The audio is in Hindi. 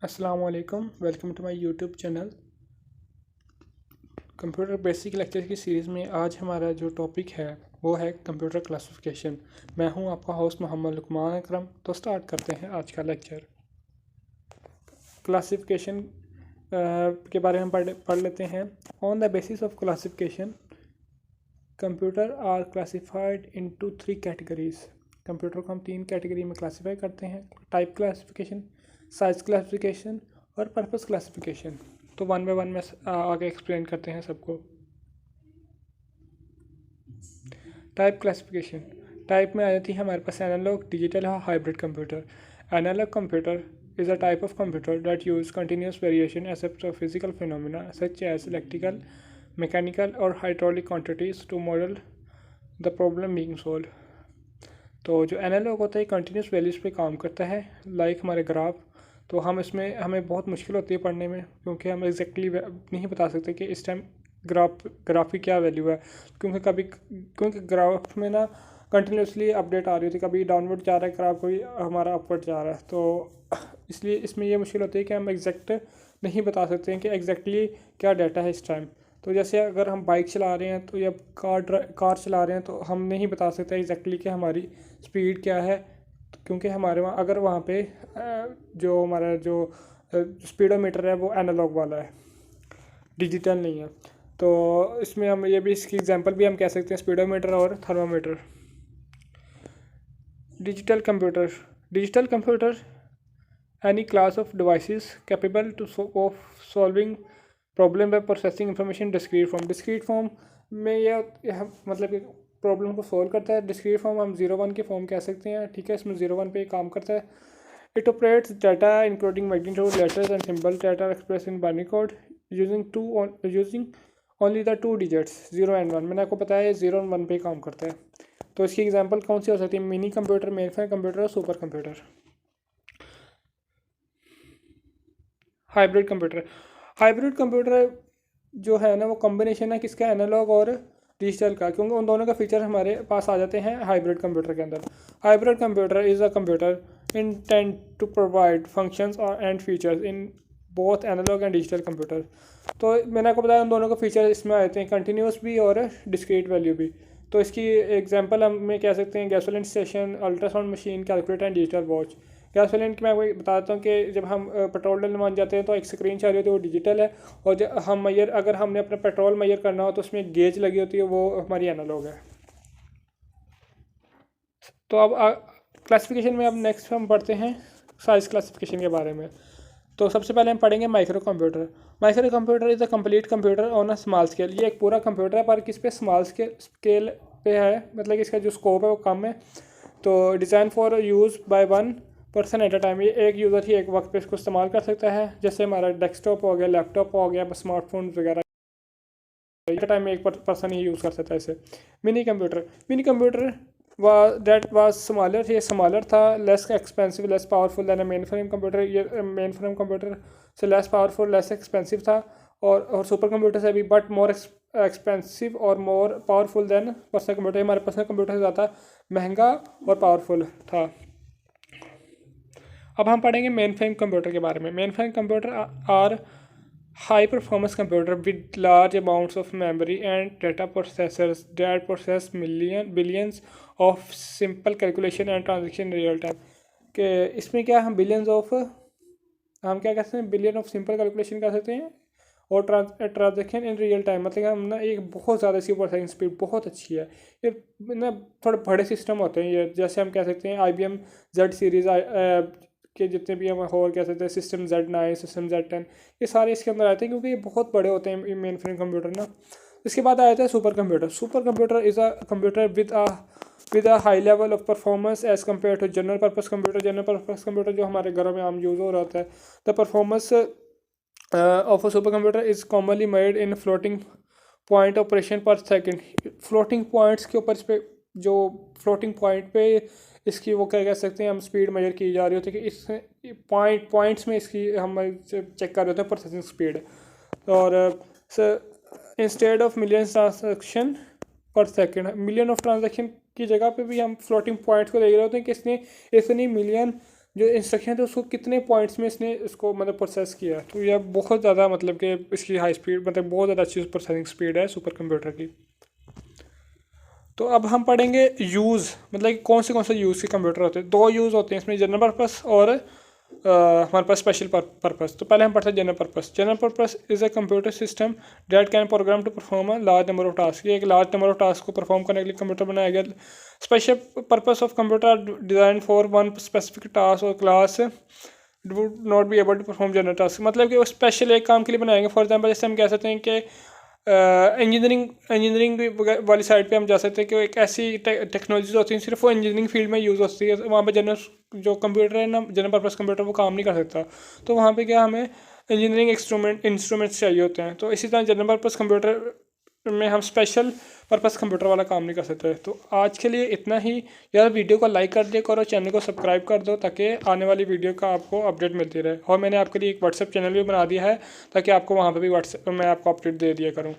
अस्सलामुअलैकुम, welcome to my YouTube channel. Computer basic lecture की सीरीज़ में आज हमारा जो टॉपिक है वो है कंप्यूटर क्लासिफिकेशन। मैं हूं आपका होस्ट मोहम्मद लुकमान अकरम। तो स्टार्ट करते हैं आज का लेक्चर। क्लासिफिकेशन के बारे में पढ़ लेते हैं। On the basis of classification, computer are classified into 3 categories. Computer को हम 3 कैटेगरी में क्लासीफाई करते हैं: टाइप क्लासिफिकेशन, साइज क्लासिफिकेशन और पर्पस क्लासिफिकेशन। तो वन बाय वन में आगे एक्सप्लेन करते हैं सबको। टाइप क्लासिफिकेशन, टाइप में आ जाती है हमारे पास एनालॉग, डिजिटल और hybrid computer. Analog computer is a type of computer that use continuous variation except of physical phenomena such as electrical, mechanical or hydraulic quantities to model the problem being solved। तो जो एनालॉग होता है कंटिन्यूस वैल्यूज़ पे काम करता है, लाइक हमारे ग्राफ। तो हम इसमें हमें बहुत मुश्किल होती है पढ़ने में, क्योंकि हम एग्जैक्टली नहीं बता सकते कि इस टाइम ग्राफ की क्या वैल्यू है, क्योंकि ग्राफ में ना कंटिन्यूसली अपडेट आ रही होती है। कभी डाउनवर्ड जा रहा है ग्राफ, कोई हमारा अपवर्ड जा रहा है। तो इसलिए इसमें ये मुश्किल होती है कि हम एग्जैक्ट नहीं बता सकते हैं कि एग्जैक्टली क्या डाटा है इस टाइम। तो जैसे अगर हम बाइक चला रहे हैं तो या कार चला रहे हैं तो हम नहीं बता सकते एग्जैक्टली कि हमारी स्पीड क्या है, क्योंकि हमारे वहाँ अगर वहाँ पे जो हमारा जो स्पीडोमीटर है वो एनालॉग वाला है, डिजिटल नहीं है। तो इसमें हम ये भी इसकी एग्जांपल भी हम कह सकते हैं स्पीडोमीटर और thermometer. Digital computer any class of devices capable of solving problem by processing information discrete form में यह मतलब कि प्रॉब्लम को सॉल्व करता है। डिस्क्रीट फॉर्म हम 0-1 की फॉर्म कह सकते हैं, ठीक है। इसमें 0-1 पे काम करता है। It operates data including magnitude, letters and symbol data express in binary code using only the 2 digits 0 and 1। मैंने आपको बताया 0 and 1 पे काम करता है। तो इसकी एग्जांपल कौन सी हो सकती है? मिनी कंप्यूटर, मेनफ्रेम कंप्यूटर और सुपर कंप्यूटर। हाइब्रिड कंप्यूटर जो है ना वो कॉम्बिनेशन है किसका? एनालॉग और डिजिटल का, क्योंकि उन दोनों का फीचर हमारे पास आ जाते हैं हाइब्रिड कंप्यूटर के अंदर। Hybrid computer is a computer intend to provide functions and features in both analog and digital computer. तो मैंने आपको बताया उन दोनों का फीचर इसमें आते हैं, कंटिन्यूस भी और डिस्क्रीट वैल्यू भी। तो इसकी एग्जांपल हम कह सकते हैं gasoline station, ultrasound machine, calculator and digital watch. Gasoline की मैं आपको बताता हूँ कि जब हम पेट्रोल डलवाने जाते हैं तो एक स्क्रीन चाह रही होती है, वो डिजिटल है। और जब हम अगर हमने अपना पेट्रोल मैयर करना हो तो उसमें गेज लगी होती है, वो हमारी एनालॉग है। तो अब क्लासिफिकेशन में अब नेक्स्ट हम पढ़ते हैं साइज क्लासिफिकेशन के बारे में। तो सबसे पहले हम पढ़ेंगे micro computer. Micro computer is a complete computer on a small scale. ये एक पूरा कंप्यूटर है पर किस पे? स्मॉल स्केल पे है, मतलब इसका जो स्कोप है वो कम है। तो design for use by one person at a time. ये एक यूज़र ही एक वक्त पे इसको इस्तेमाल कर सकता है। जैसे हमारा डेस्कटॉप हो गया, लैपटॉप हो गया, स्मार्टफोन वगैरह, एक टाइम में एक पर्सन ही यूज़ कर सकता है इसे। Mini computer that was smaller, ये स्मॉलर था, less expensive, less powerful then main frame computer. ये मेन फ्रेम कंप्यूटर से लेस पावरफुल, लेस एक्सपेंसिव था और सुपर कंप्यूटर से भी, बट मोर एक्सपेंसिव और more powerful then personal computer. हमारे पर्सनल कंप्यूटर से ज़्यादा महंगा और पावरफुल था। अब हम पढ़ेंगे मेन फ्रेम कंप्यूटर के बारे में। Mainframe computer are high performance computer with large amounts of memory and data processors that process billions of simple calculation and transaction in real time। कि इसमें क्या हम हम क्या कहते हैं, बिलियन ऑफ सिंपल कैलकुलेशन कर सकते हैं और ट्रांजेक्शन इन रियल टाइम। मतलब हम ना एक बहुत ज़्यादा इसकी प्रोसेसिंग स्पीड बहुत अच्छी है। ये ना थोड़े बड़े सिस्टम होते हैं ये, जैसे हम कह सकते हैं IBM Z सीरीज़ के जितने भी हम और कह सकते हैं सिस्टम Z9, सिस्टम Z10, ये सारे इसके अंदर आते हैं क्योंकि ये बहुत बड़े होते हैं मेन फ्रेम कंप्यूटर ना। इसके बाद आ जाता है super computer. Super computer is a computer with a high level of performance as compare to general purpose computer. General purpose computer जो हमारे घरों में आम यूज़ हो रहा होता है। The performance of a super computer is commonly made in floating point operation पर सेकेंड। फ्लोटिंग पॉइंट्स के ऊपर इस पर जो फ्लोटिंग पॉइंट पे इसकी वो क्या कह सकते हैं हम स्पीड मेजर की जा रही होती है कि इस पॉइंट्स में इसकी हम चेक कर रहे होते हैं प्रोसेसिंग स्पीड। और इंस्टेड ऑफ मिलियन ट्रांजैक्शन पर सेकेंड, मिलियन ऑफ ट्रांजैक्शन की जगह पे भी हम फ्लोटिंग पॉइंट्स को देख रहे होते हैं कि इसने इतनी मिलियन जो इंस्ट्रक्शन थे उसको कितने पॉइंट्स में इसने इसको मतलब प्रोसेस किया। तो यह बहुत ज़्यादा मतलब कि इसकी हाई स्पीड मतलब बहुत ज़्यादा अच्छी प्रोसेसिंग स्पीड है सुपर कंप्यूटर की। तो अब हम पढ़ेंगे यूज़, मतलब कि कौन से यूज़ के कंप्यूटर होते हैं। दो यूज़ होते हैं इसमें, जनरल पर्पस और हमारे पास स्पेशल पर्पस। तो पहले हम पढ़ते हैं general purpose. General purpose is a computer system that can program to perform a large number of task. ये एक लार्ज नंबर ऑफ टास्क को परफॉर्म करने के लिए कंप्यूटर बनाया गया। Special purpose of computer are design for one specific task और class would not be able to perform general task. मतलब कि वो स्पेशल एक काम के लिए बनाएंगे। फॉर एग्जाम्पल जैसे हम कह सकते हैं कि इंजीनियरिंग वाली साइड पे हम जा सकते हैं कि एक ऐसी टेक्नोलॉजीज होती हैं सिर्फ वो इंजीनियरिंग फील्ड में यूज़ होती है। वहाँ पे जनरल जो कंप्यूटर है ना, जनरल पर्पस कंप्यूटर, वो काम नहीं कर सकता। तो वहाँ पे क्या हमें इंजीनियरिंग इंस्ट्रूमेंट्स चाहिए होते हैं। तो इसी तरह जनरल पर्पस कंप्यूटर में हम स्पेशल पर्पस कंप्यूटर वाला काम नहीं कर सकते। तो आज के लिए इतना ही। यार वीडियो को लाइक कर दिया करो, चैनल को सब्सक्राइब कर दो ताकि आने वाली वीडियो का आपको अपडेट मिलती रहे। और मैंने आपके लिए एक व्हाट्सएप चैनल भी बना दिया है ताकि आपको वहाँ पे भी व्हाट्सएप में आपको अपडेट दे दिया करूँ।